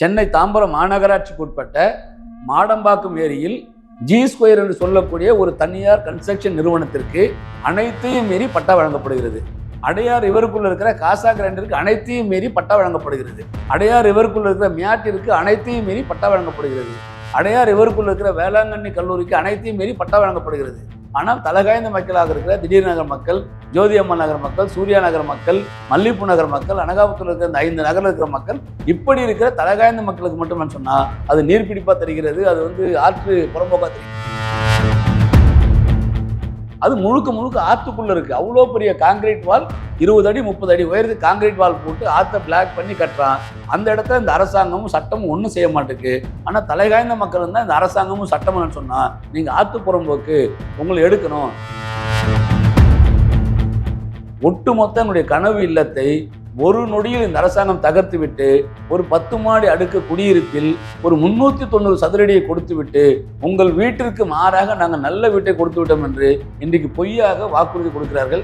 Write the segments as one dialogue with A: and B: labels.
A: சென்னை தாம்பரம் மாநகராட்சிக்கு உட்பட்ட மாடம்பாக்கம் ஏரியில் G2 என்று சொல்லக்கூடிய ஒரு தனியார் கன்ஸ்ட்ரக்ஷன் நிறுவனத்திற்கு அனைத்தையும் மீறி பட்டா வழங்கப்படுகிறது. அடையார் ரிவருக்குள்ள இருக்கிற காசா கிராண்டிற்கு அனைத்தையும் மீறி பட்டா வழங்கப்படுகிறது. அடையார் ரிவருக்குள்ள இருக்கிற மியாட்டிற்கு அனைத்தையும் மீறி பட்டா வழங்கப்படுகிறது. அடையார் ரிவருக்குள்ள இருக்கிற வேளாங்கண்ணி கல்லூரிக்கு அனைத்தையும் மீறி பட்டா வழங்கப்படுகிறது. ஆனால் தலகாய்ந்த மக்களாக இருக்கிற திடீர் நகர் மக்கள், ஜோதி அம்மன் நகர் மக்கள், சூர்யா நகர் மக்கள், மல்லிப்பூ நகர் மக்கள், அனகாபுரத்தில் இருக்கிற இந்த 5 நகரில் இருக்கிற மக்கள், இப்படி இருக்கிற தலகாய்ந்த மக்களுக்கு மட்டும் நான் சொன்னால் அது நீர்பிடிப்பாக தெரிகிறது. அது ஆற்று புறம்போக்காக தெரிகிறது. அது முழுக்க முழுக்க ஆற்றுக்குள்ள இருக்கு. அவ்வளோ பெரிய காங்கிரீட் வால், 20 அடி 30 அடி உயரத்துக்கு காங்கிரீட் வால் போட்டு ஆற்றை பிளாக் பண்ணி கட்டுறான். அந்த இடத்துல இந்த அரசாங்கமும் சட்டமும் ஒன்றும் செய்ய மாட்டேக்கு. ஆனால் தலைகாய்ந்த மக்கள் இருந்தால் இந்த அரசாங்கமும் சட்டம்னு சொன்னால் நீங்கள் ஆற்று புறம்போக்கு உங்களை எடுக்கணும். ஒட்டுமொத்த என்னுடைய கனவு இல்லத்தை ஒரு நொடியில் இந்த அரசாங்கம் தகர்த்து விட்டு ஒரு 10 மாடி அடுக்கு குடியிருப்பில் ஒரு 390 சதுரடியை கொடுத்து விட்டு உங்கள் வீட்டிற்கு மாறாக நாங்கள் நல்ல வீட்டை கொடுத்து விட்டோம் என்று இன்றைக்கு பொய்யாக வாக்குறுதி கொடுக்கிறார்கள்.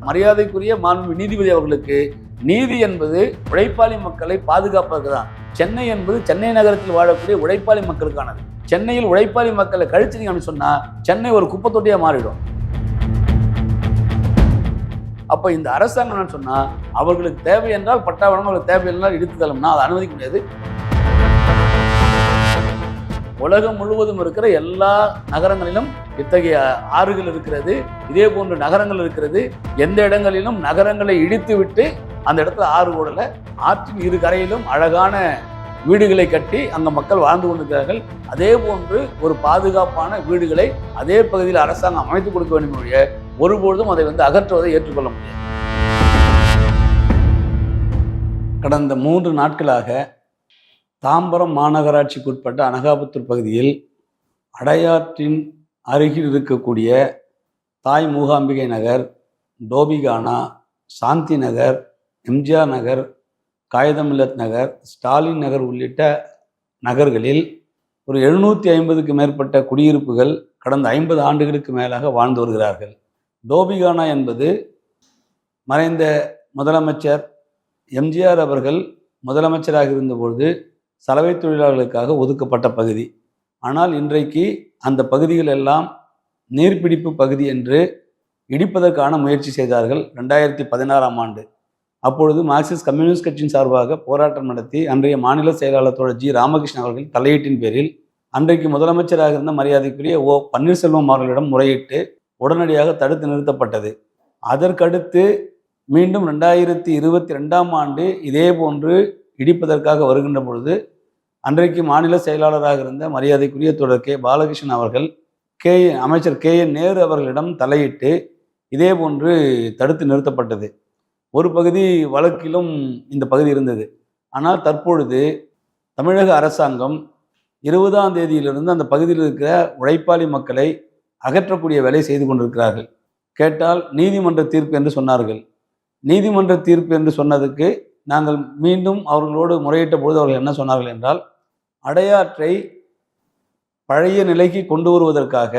A: மரியாதைக்குரிய மாண்பு நீதிபதி அவர்களுக்கு நீதி என்பது உழைப்பாளி மக்களை பாதுகாப்பதற்கு தான். சென்னை என்பது சென்னை நகரத்தில் வாழக்கூடிய உழைப்பாளி மக்களுக்கானது. சென்னையில் உழைப்பாளி மக்களை கழிச்சிட்டீங்கன்னு சொன்னா சென்னை ஒரு குப்பை தொட்டியா மாறிடும். அப்போ இந்த அரசாங்கம் சொன்னால் அவர்களுக்கு தேவை என்றால் பட்டா வழங்க, அவர்களுக்கு தேவை என்றால் இடித்து தள்ளம்னா அதை அனுமதிக்க முடியாது. உலகம் முழுவதும் இருக்கிற எல்லா நகரங்களிலும் இத்தகைய ஆறுகள் இருக்கிறது, இதே போன்ற நகரங்கள் இருக்கிறது. எந்த இடங்களிலும் நகரங்களை இடித்து விட்டு அந்த இடத்துல ஆறு ஓடல, ஆற்றின் இரு கரையிலும் அழகான வீடுகளை கட்டி அங்கே மக்கள் வாழ்ந்து கொண்டிருக்கிறார்கள். அதே போன்று ஒரு பாதுகாப்பான வீடுகளை அதே பகுதியில் அரசாங்கம் அமைத்துக் கொடுக்க வேண்டும். ஒருபொழுதும் அதை அகற்றுவதை ஏற்றுக்கொள்ள முடியாது. கடந்த 3 நாட்களாக தாம்பரம் மாநகராட்சிக்கு உட்பட்ட அனகாபுத்தூர் பகுதியில் அடையாற்றின் அருகில் இருக்கக்கூடிய தாய் மூகாம்பிகை நகர், டோபிகானா, சாந்தி நகர், எம்ஜிஆர் நகர், காகிதமில்லத் நகர், ஸ்டாலின் நகர் உள்ளிட்ட நகர்களில் ஒரு 750க்கு மேற்பட்ட குடியிருப்புகள் கடந்த 50 ஆண்டுகளுக்கு மேலாக வாழ்ந்து வருகிறார்கள். டோபிகானா என்பது மறைந்த முதலமைச்சர் எம்ஜிஆர் அவர்கள் முதலமைச்சராக இருந்தபொழுது சலவை தொழிலாளர்களுக்காக ஒதுக்கப்பட்ட பகுதி. ஆனால் இன்றைக்கு அந்த பகுதிகள் எல்லாம் நீர்பிடிப்பு பகுதி என்று இடிப்பதற்கான முயற்சி செய்தார்கள் 2016ஆம் ஆண்டு. அப்பொழுது மார்க்சிஸ்ட் கம்யூனிஸ்ட் கட்சியின் சார்பாக போராட்டம் நடத்தி அன்றைய மாநில செயலாளர் தோழர் G. ராமகிருஷ்ணன் அவர்கள் தலையீட்டின் பேரில் அன்றைக்கு முதலமைச்சராக இருந்த மரியாதைக்குரிய O. பன்னீர்செல்வம் அவர்களிடம் முறையிட்டு உடனடியாக தடுத்து நிறுத்தப்பட்டது. அதற்கடுத்து மீண்டும் 2022ஆம் ஆண்டு இதே போன்று இடிப்பதற்காக வருகின்ற பொழுது அன்றைக்கு மாநில செயலாளராக இருந்த மரியாதைக்குரிய தோழர் K. பாலகிருஷ்ணன் அவர்கள் அமைச்சர் K.N. நேரு அவர்களிடம் தலையிட்டு இதே போன்று தடுத்து நிறுத்தப்பட்டது. ஒரு பகுதி வழக்கிலும் இந்த பகுதி இருந்தது. ஆனால் தற்பொழுது தமிழக அரசாங்கம் 20ஆம் தேதியிலிருந்து அந்த பகுதியில் இருக்கிற உழைப்பாளி மக்களை அகற்றக்கூடிய வேலை செய்து கொண்டிருக்கிறார்கள். கேட்டால் நீதிமன்ற தீர்ப்பு என்று சொன்னார்கள். நீதிமன்ற தீர்ப்பு என்று சொன்னதுக்கு நாங்கள் மீண்டும் அவர்களோடு முறையிட்ட பொழுது அவர்கள் என்ன சொன்னார்கள் என்றால், அடையாற்றை பழைய நிலைக்கு கொண்டு வருவதற்காக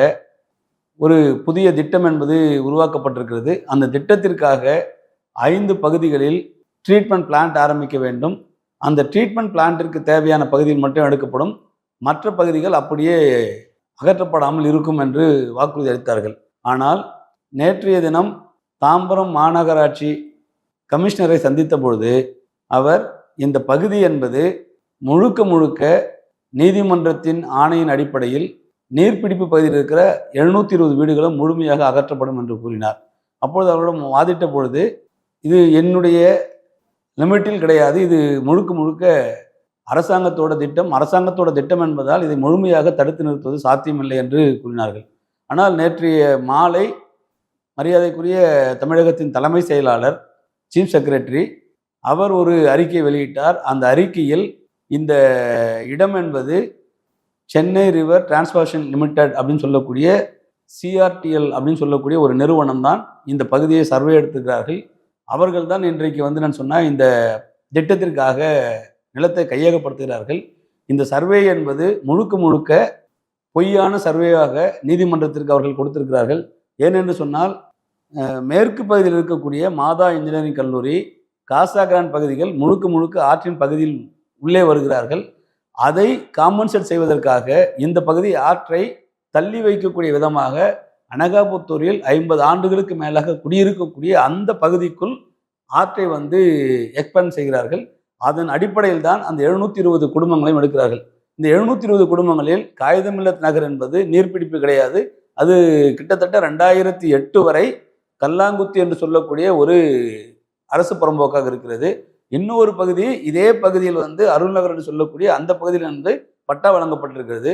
A: ஒரு புதிய திட்டம் என்பது உருவாக்கப்பட்டிருக்கிறது. அந்த திட்டத்திற்காக 5 பகுதிகளில் ட்ரீட்மெண்ட் பிளான்ட் ஆரம்பிக்க வேண்டும். அந்த ட்ரீட்மெண்ட் பிளான்ட்டிற்கு தேவையான பகுதியில் மட்டும் எடுக்கப்படும், மற்ற பகுதிகள் அப்படியே அகற்றப்படாமல் இருக்கும் என்று வாக்குறுதி அளித்தார்கள். ஆனால் நேற்றைய தினம் தாம்பரம் மாநகராட்சி கமிஷனரை சந்தித்த பொழுது அவர் இந்த பகுதி என்பது முழுக்க முழுக்க நீதிமன்றத்தின் ஆணையின் அடிப்படையில் நீர்பிடிப்பு பகுதியில் இருக்கிற 720 வீடுகளும் முழுமையாக அகற்றப்படும் என்று கூறினார். அப்பொழுது அவரிடம் வாதிட்ட பொழுது இது என்னுடைய லிமிட்டில் கிடையாது, இது முழுக்க முழுக்க அரசாங்கத்தோட திட்டம் என்பதால் இதை முழுமையாக தடுத்து நிறுத்துவது சாத்தியமில்லை என்று கூறினார்கள். ஆனால் நேற்றைய மாலை மரியாதைக்குரிய தமிழகத்தின் தலைமை செயலாளர் சீஃப் செக்ரட்டரி அவர் ஒரு அறிக்கை வெளியிட்டார். அந்த அறிக்கையில் இந்த இடம் என்பது சென்னை ரிவர் டிரான்ஸ்மிஷன் லிமிடெட் அப்படின்னு சொல்லக்கூடிய CRTL அப்படின்னு சொல்லக்கூடிய ஒரு நிறுவனம் தான் இந்த பகுதியை சர்வே எடுத்துக்கிறார்கள். அவர்கள் தான் இன்றைக்கு நான் சொன்னால் இந்த திட்டத்திற்காக நிலத்தை கையகப்படுத்துகிறார்கள். இந்த சர்வே என்பது முழுக்க முழுக்க பொய்யான சர்வேயாக நீதிமன்றத்திற்கு அவர்கள் கொடுத்திருக்கிறார்கள். ஏனென்று சொன்னால் மேற்கு பகுதியில் இருக்கக்கூடிய மாதா இன்ஜினியரிங் கல்லூரி, காசா கிராண்ட் பகுதிகள் முழுக்க முழுக்க ஆற்றின் பகுதியில் உள்ளே வருகிறார்கள். அதை காம்பன்சேட் செய்வதற்காக இந்த பகுதி ஆற்றை தள்ளி வைக்கக்கூடிய விதமாக அனகாபுத்தூரில் 50 ஆண்டுகளுக்கு மேலாக குடியிருக்கக்கூடிய அந்த பகுதிக்குள் ஆற்றை எக்ஸ்பேண்ட் செய்கிறார்கள். அதன் அடிப்படையில் தான் அந்த 720 குடும்பங்களையும் எடுக்கிறார்கள். இந்த 720 குடும்பங்களில் காகிதமில்லத் நகர் என்பது நீர்பிடிப்பு கிடையாது. அது கிட்டத்தட்ட 2008 வரை கல்லாங்குத்தி என்று சொல்லக்கூடிய ஒரு அரசு புறம்போக்காக இருக்கிறது. இன்னொரு பகுதி இதே பகுதியில் அருள்நகர் என்று சொல்லக்கூடிய அந்த பகுதியில் பட்டா வழங்கப்பட்டிருக்கிறது.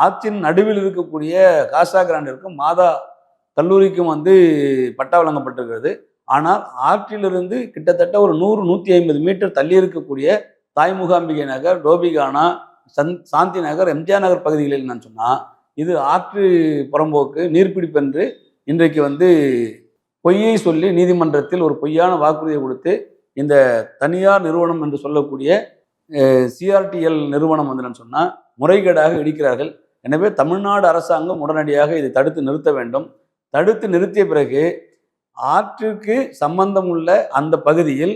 A: ஆற்றின் நடுவில் இருக்கக்கூடிய காசா கிராண்டிற்கும் மாதா கல்லூரிக்கும் பட்டா வழங்கப்பட்டிருக்கிறது. ஆனால் ஆற்றிலிருந்து கிட்டத்தட்ட ஒரு 100-150 மீட்டர் தள்ளி இருக்கக்கூடிய தாய் மூகாம்பிகை நகர், டோபிகானா, சாந்தி நகர், எம்ஜிஆர் நகர் பகுதிகளில் நான் சொன்னால் இது ஆற்று புறம்போக்கு நீர்பிடிப்பு என்று இன்றைக்கு பொய்யை சொல்லி நீதிமன்றத்தில் ஒரு பொய்யான வாக்குறுதியை கொடுத்து இந்த தனியார் நிறுவனம் என்று சொல்லக்கூடிய சிஆர்டிஎல் நிறுவனம் நான் சொன்னால் முறைகேடாக இடிக்கிறார்கள். எனவே தமிழ்நாடு அரசாங்கம் உடனடியாக இதை தடுத்து நிறுத்த வேண்டும். தடுத்து நிறுத்திய பிறகு ஆற்றுக்கு சம்பந்தம் உள்ள அந்த பகுதியில்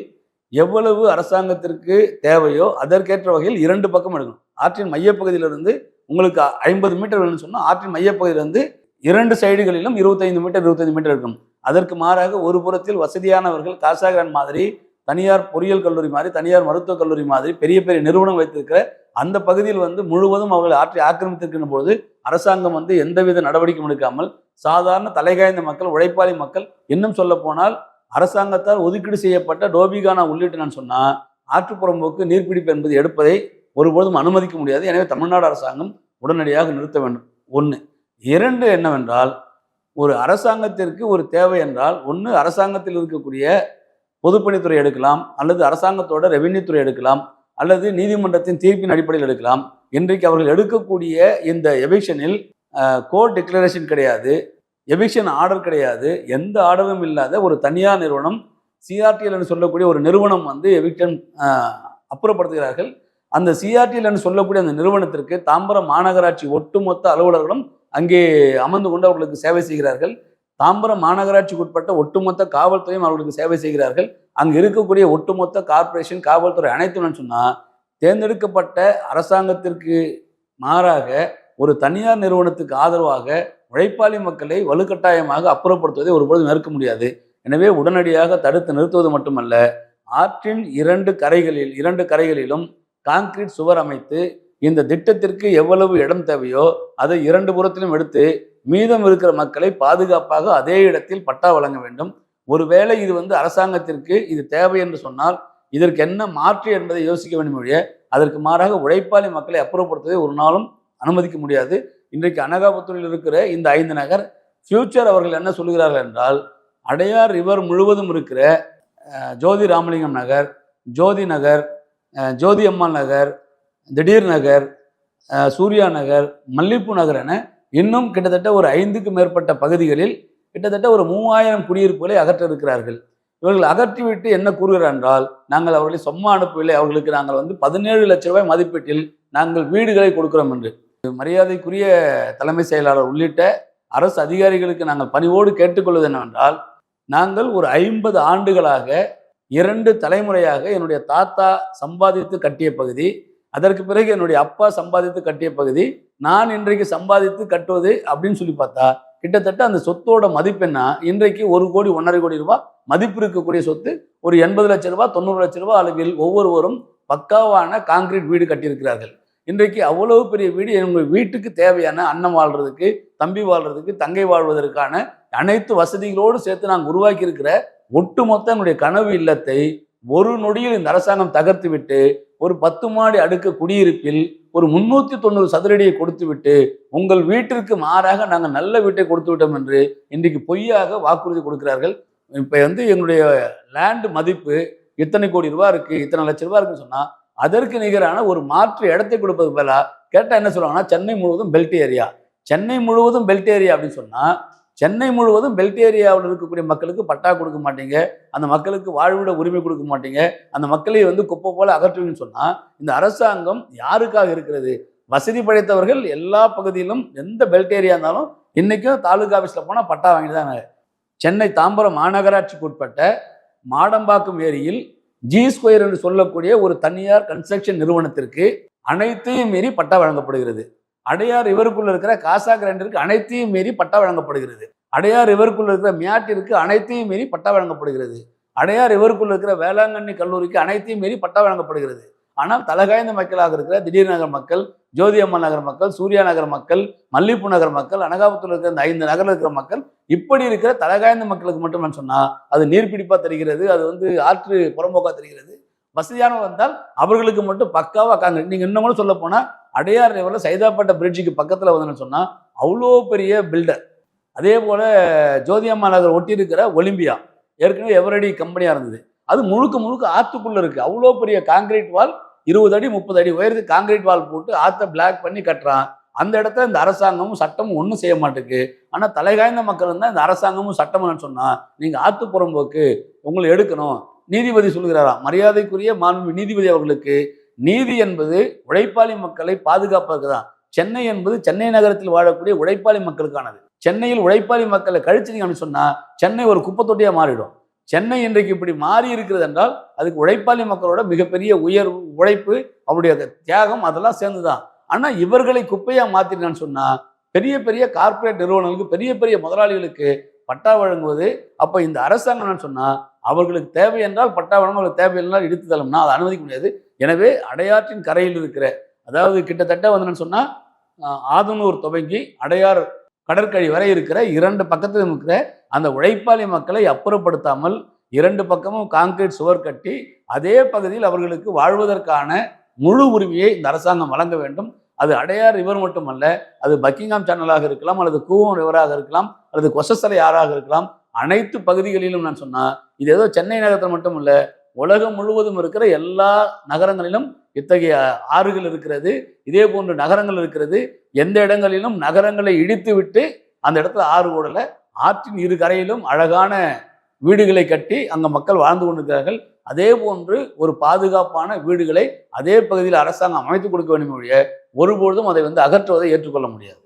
A: எவ்வளவு அரசாங்கத்திற்கு தேவையோ அதற்கேற்ற வகையில் 2 பக்கம் எடுக்கணும். ஆற்றின் மையப்பகுதியிலிருந்து உங்களுக்கு 50 மீட்டர் வேணும்னு சொன்னால் ஆற்றின் மையப்பகுதியிலிருந்து 2 சைடுகளிலும் 25 மீட்டர் இருக்கணும். அதற்கு மாறாக ஒரு புறத்தில் வசதியானவர்கள் காசா கிராண்ட் மாதிரி, தனியார் பொறியியல் கல்லூரி மாதிரி, தனியார் மருத்துவக் கல்லூரி மாதிரி பெரிய பெரிய நிறுவனம் வைத்திருக்கிற அந்த பகுதியில் முழுவதும் அவர்கள் ஆற்றை ஆக்கிரமித்திருக்கின்ற போது அரசாங்கம் எந்தவித நடவடிக்கை எடுக்காமல் சாதாரண தலைகாய்ந்த மக்கள், உழைப்பாளி மக்கள், இன்னும் சொல்ல போனால் அரசாங்கத்தால் ஒதுக்கீடு செய்யப்பட்ட டோபிகானா உள்ளிட்டு நான் சொன்னால் ஆற்றுப்புறம்போக்கு நீர்பிடிப்பு என்பது எடுப்பதை ஒருபோதும் அனுமதிக்க முடியாது. எனவே தமிழ்நாடு அரசாங்கம் உடனடியாக நிறுத்த வேண்டும். 1. 2 என்னவென்றால், ஒரு அரசாங்கத்திற்கு ஒரு தேவை என்றால் ஒன்று அரசாங்கத்தில் இருக்கக்கூடிய பொதுப்பணித்துறை எடுக்கலாம், அல்லது அரசாங்கத்தோட ரெவென்யூ துறை எடுக்கலாம், அல்லது நீதிமன்றத்தின் தீர்ப்பின் அடிப்படையில் எடுக்கலாம். இன்றைக்கு அவர்கள் எடுக்கக்கூடிய இந்த எவிக்ஷனில் கோர்ட் டிக்ளரேஷன் கிடையாது, எவிக்ஷன் ஆர்டர் கிடையாது, எந்த ஆர்டரும் இல்லாத ஒரு தனியார் நிறுவனம் சிஆர்டிஎல் என்று சொல்லக்கூடிய ஒரு நிறுவனம் எவிக்ஷன் அப்புறப்படுத்துகிறார்கள். அந்த சிஆர்டிஎல் என்று சொல்லக்கூடிய அந்த நிறுவனத்திற்கு தாம்பரம் மாநகராட்சி ஒட்டுமொத்த அலுவலர்களும் அங்கே அமர்ந்து கொண்டு அவர்களுக்கு சேவை செய்கிறார்கள். தாம்பரம் மாநகராட்சிக்கு உட்பட்ட ஒட்டுமொத்த காவல்துறையும் அவர்களுக்கு சேவை செய்கிறார்கள். அங்கு இருக்கக்கூடிய ஒட்டுமொத்த கார்ப்பரேஷன், காவல்துறை அனைத்தும் சொன்னால் தேர்ந்தெடுக்கப்பட்ட அரசாங்கத்திற்கு மாறாக ஒரு தனியார் நிறுவனத்துக்கு ஆதரவாக உழைப்பாளி மக்களை வலுக்கட்டாயமாக அப்புறப்படுத்துவதை ஒருபொழுதும் நிற்க முடியாது. எனவே உடனடியாக தடுத்து நிறுத்துவது மட்டுமல்ல, ஆற்றின் 2 கரைகளிலும் கான்கிரீட் சுவர் அமைத்து இந்த திட்டத்திற்கு எவ்வளவு இடம் தேவையோ அதை 2 புறத்திலும் எடுத்து மீதம் இருக்கிற மக்களை பாதுகாப்பாக அதே இடத்தில் பட்டா வழங்க வேண்டும். ஒருவேளை இது அரசாங்கத்திற்கு இது தேவை என்று சொன்னால் இதற்கு என்ன மாற்று என்பதை யோசிக்க வேண்டும் ஒழிய அதற்கு மாறாக உழைப்பாளி மக்களை அப்புறப்படுத்துவதை ஒரு நாளும் அனுமதிக்க முடியாது. இன்றைக்கு அனகாபுத்தூரில் இருக்கிற இந்த 5 நகர் ஃபியூச்சர் அவர்கள் என்ன சொல்கிறார்கள் என்றால், அடையார் ரிவர் முழுவதும் இருக்கிற ஜோதி ராமலிங்கம் நகர், ஜோதி நகர், ஜோதி அம்மாள் நகர், திடீர் நகர், சூர்யா நகர், மல்லிப்பூ நகர் என இன்னும் கிட்டத்தட்ட ஒரு 5க்கும் மேற்பட்ட பகுதிகளில் கிட்டத்தட்ட ஒரு 3000 குடியிருப்புகளை அகற்ற இருக்கிறார்கள். இவர்கள் அகற்றிவிட்டு என்ன கூறுகிறார் என்றால், நாங்கள் அவர்களை சும்மா அனுப்பவில்லை, அவர்களுக்கு நாங்கள் 17 லட்சம் ரூபாய் மதிப்பீட்டில் நாங்கள் வீடுகளை கொடுக்கிறோம் என்று. மரியாதைக்குரிய தலைமை செயலாளர் உள்ளிட்ட அரசு அதிகாரிகளுக்கு நாங்கள் பணிவோடு கேட்டுக்கொள்வது என்னவென்றால், நாங்கள் ஒரு 50 ஆண்டுகளாக 2 தலைமுறையாக என்னுடைய தாத்தா சம்பாதித்து கட்டிய பகுதி, அதற்கு பிறகு என்னுடைய அப்பா சம்பாதித்து கட்டிய பகுதி, நான் இன்றைக்கு சம்பாதித்து கட்டுவது அப்படின்னு சொல்லி பார்த்தா கிட்டத்தட்ட அந்த சொத்தோட மதிப்பென்னா இன்றைக்கு 1 கோடி 1.5 கோடி ரூபாய் மதிப்பு இருக்கக்கூடிய சொத்து ஒரு 80 லட்சம் ரூபாய் 90 லட்சம் ரூபாய் அளவில் ஒவ்வொருவரும் பக்காவான கான்கிரீட் வீடு கட்டியிருக்கிறார்கள். இன்றைக்கு அவ்வளவு பெரிய வீடு எங்கள் வீட்டுக்கு தேவையான அண்ணன் வாழ்றதுக்கு, தம்பி வாழ்றதுக்கு, தங்கை வாழ்வதற்கான அனைத்து வசதிகளோடு சேர்த்து நாங்கள் உருவாக்கி இருக்கிற ஒட்டுமொத்த எங்களுடைய கனவு இல்லத்தை ஒரு நொடியில் இந்த அரசாங்கம் தகர்த்து விட்டு ஒரு 10 மாடி அடுக்கு குடியிருப்பில் ஒரு 390 சதுரடியை கொடுத்து விட்டு உங்கள் வீட்டிற்கு மாறாக நாங்கள் நல்ல வீட்டை கொடுத்து விட்டோம் என்று இன்றைக்கு பொய்யாக வாக்குறுதி கொடுக்கிறார்கள். இப்போ எங்களுடைய லேண்டு மதிப்பு இத்தனை கோடி ரூபாய் இருக்குது, இத்தனை லட்சம் ரூபாய் இருக்குன்னு சொன்னால் அதற்கு நிகரான ஒரு மாற்று இடத்தை கொடுப்பது போல கேட்டால் என்ன சொல்லுவாங்கன்னா, சென்னை முழுவதும் பெல்ட் ஏரியா, சென்னை முழுவதும் பெல்ட் ஏரியா அப்படின்னு சொன்னால் சென்னை முழுவதும் பெல்ட் ஏரியாவில் இருக்கக்கூடிய மக்களுக்கு பட்டா கொடுக்க மாட்டீங்க, அந்த மக்களுக்கு வாழ்விட உரிமை கொடுக்க மாட்டீங்க, அந்த மக்களை குப்பை போல அகற்றுவீங்கன்னு சொன்னால் இந்த அரசாங்கம் யாருக்காக இருக்கிறது? வசதி படைத்தவர்கள் எல்லா பகுதியிலும் எந்த பெல்ட் ஏரியா இருந்தாலும் இன்றைக்கும் தாலுகா ஆஃபீஸில் போனால் பட்டா வாங்கிட்டு தாங்க. சென்னை தாம்பரம் மாநகராட்சிக்கு உட்பட்ட மாடம்பாக்கம் ஏரியில் G2 என்று சொல்லக்கூடிய ஒரு தனியார் கன்ஸ்ட்ரக்ஷன் நிறுவனத்திற்கு அனைத்தையும் மீறி பட்டா வழங்கப்படுகிறது. அடையார் ரிவருக்குள்ள இருக்கிற காசா கிரைண்டருக்கு அனைத்தையும் மீறி பட்டா வழங்கப்படுகிறது. அடையார் ரிவருக்குள்ள இருக்கிற மியாட்டிற்கு அனைத்தையும் மீறி பட்டா வழங்கப்படுகிறது. அடையார் ரிவருக்குள்ள இருக்கிற வேளாங்கண்ணி கல்லூரிக்கு அனைத்தையும் மீறி பட்டா வழங்கப்படுகிறது. ஆனால் தலகாய்ந்த மக்களாக இருக்கிற திடீர் நகர் மக்கள், ஜோதி அம்மா நகர் மக்கள், சூர்யா நகர் மக்கள், மல்லிப்பூ நகர் மக்கள், அனகாபுரத்தில் இருக்கிற இந்த 5 நகரில் இருக்கிற மக்கள், இப்படி இருக்கிற தலகாய்ந்த மக்களுக்கு மட்டும் நான் சொன்னா அது நீர்பிடிப்பா தெரிகிறது, அது ஆற்று புறம்போக்கா தெரிகிறது. வசதியானவர் வந்தால் அவர்களுக்கு மட்டும் பக்காவா காங்கிரீட். நீங்க இன்னும் கூட சொல்ல போனா அடையார் ரிவர்ல சைதாப்பேட்டை பிரிட்ஜுக்கு பக்கத்துல வந்து சொன்னா அவ்வளோ பெரிய பில்டர். அதே போல ஜோதி அம்மா நகர் ஒட்டி இருக்கிற ஒலிம்பியா ஏற்கனவே எவரடி கம்பெனியா இருந்தது, அது முழுக்க முழுக்க ஆத்துக்குள்ள இருக்கு. அவ்வளோ பெரிய காங்கிரீட் வால், 20 அடி 30 அடி உயரத்துக்கு காங்கிரீட் வால் போட்டு ஆற்றை பிளாக் பண்ணி கட்டுறான். அந்த இடத்துல இந்த அரசாங்கமும் சட்டமும் ஒன்றும் செய்ய மாட்டேங்குது. ஆனால் தலைகாய்ந்த மக்கள் இருந்தால் இந்த அரசாங்கமும் சட்டம்னு சொன்னா நீங்கள் ஆத்து புறம்போக்கு உங்களை எடுக்கணும். நீதிபதி சொல்கிறாராம், மரியாதைக்குரிய மாண்பு நீதிபதி அவர்களுக்கு, நீதி என்பது உழைப்பாளி மக்களை பாதுகாப்பதற்கு தான். சென்னை என்பது சென்னை நகரத்தில் வாழக்கூடிய உழைப்பாளி மக்களுக்கானது. சென்னையில் உழைப்பாளி மக்களை கழிச்சிங்கன்னு சொன்னா சென்னை ஒரு குப்பை தொட்டியா மாறிடும். சென்னை இன்றைக்கு இப்படி மாறி இருக்கிறது என்றால் அதுக்கு உழைப்பாளி மக்களோட மிகப்பெரிய உழைப்பு, அவருடைய தியாகம் அதெல்லாம் சேர்ந்துதான். ஆனா இவர்களை குப்பையா மாத்திருக்கான்னு சொன்னா பெரிய பெரிய கார்பரேட் நிறுவனங்களுக்கு, பெரிய பெரிய முதலாளிகளுக்கு பட்டா வழங்குவது. அப்ப இந்த அரசாங்கம் சொன்னா அவர்களுக்கு தேவை என்றால் பட்டா வழங்க, அவர்களுக்கு தேவை என்றால் இடித்து தள்ளம்னா அதை அனுமதிக்க முடியாது. எனவே அடையாற்றின் கரையில் இருக்கிற, அதாவது கிட்டத்தட்ட வந்து சொன்னா ஆதனூர் துவங்கி அடையார் கடற்கரை வரை இருக்கிற 2 பக்கத்தில் இருக்கிற அந்த உழைப்பாளி மக்களை அப்புறப்படுத்தாமல் 2 பக்கமும் கான்கிரீட் சுவர் கட்டி அதே பகுதியில் அவர்களுக்கு வாழ்வதற்கான முழு உரிமையை இந்த அரசாங்கம் வழங்க வேண்டும். அது அடையார் ரிவர் மட்டுமல்ல, அது பக்கிங்ஹாம் சேனலாக இருக்கலாம், அல்லது கூவம் ரிவராக இருக்கலாம், அல்லது கொசஸ்தலை ஆறாக இருக்கலாம். அனைத்து பகுதிகளிலும் நான் சொன்னா இது ஏதோ சென்னை நகரத்தில் மட்டும் இல்லை, உலகம் முழுவதும் இருக்கிற எல்லா நகரங்களிலும் இத்தகைய ஆறுகள் இருக்கிறது, இதே போன்ற நகரங்கள் இருக்கிறது. எந்த இடங்களிலும் நகரங்களை இடித்து விட்டு அந்த இடத்துல ஆறு ஓடல, ஆற்றின் 2 கரையிலும் அழகான வீடுகளை கட்டி அங்க மக்கள் வாழ்ந்து கொண்டிருக்கிறார்கள். அதே போன்று ஒரு பாதுகாப்பான வீடுகளை அதே பகுதியில் அரசாங்கம் அமைத்துக் கொடுக்க வேண்டும். ஒருபொழுதும் அதை அகற்றுவதை ஏற்றுக்கொள்ள முடியாது.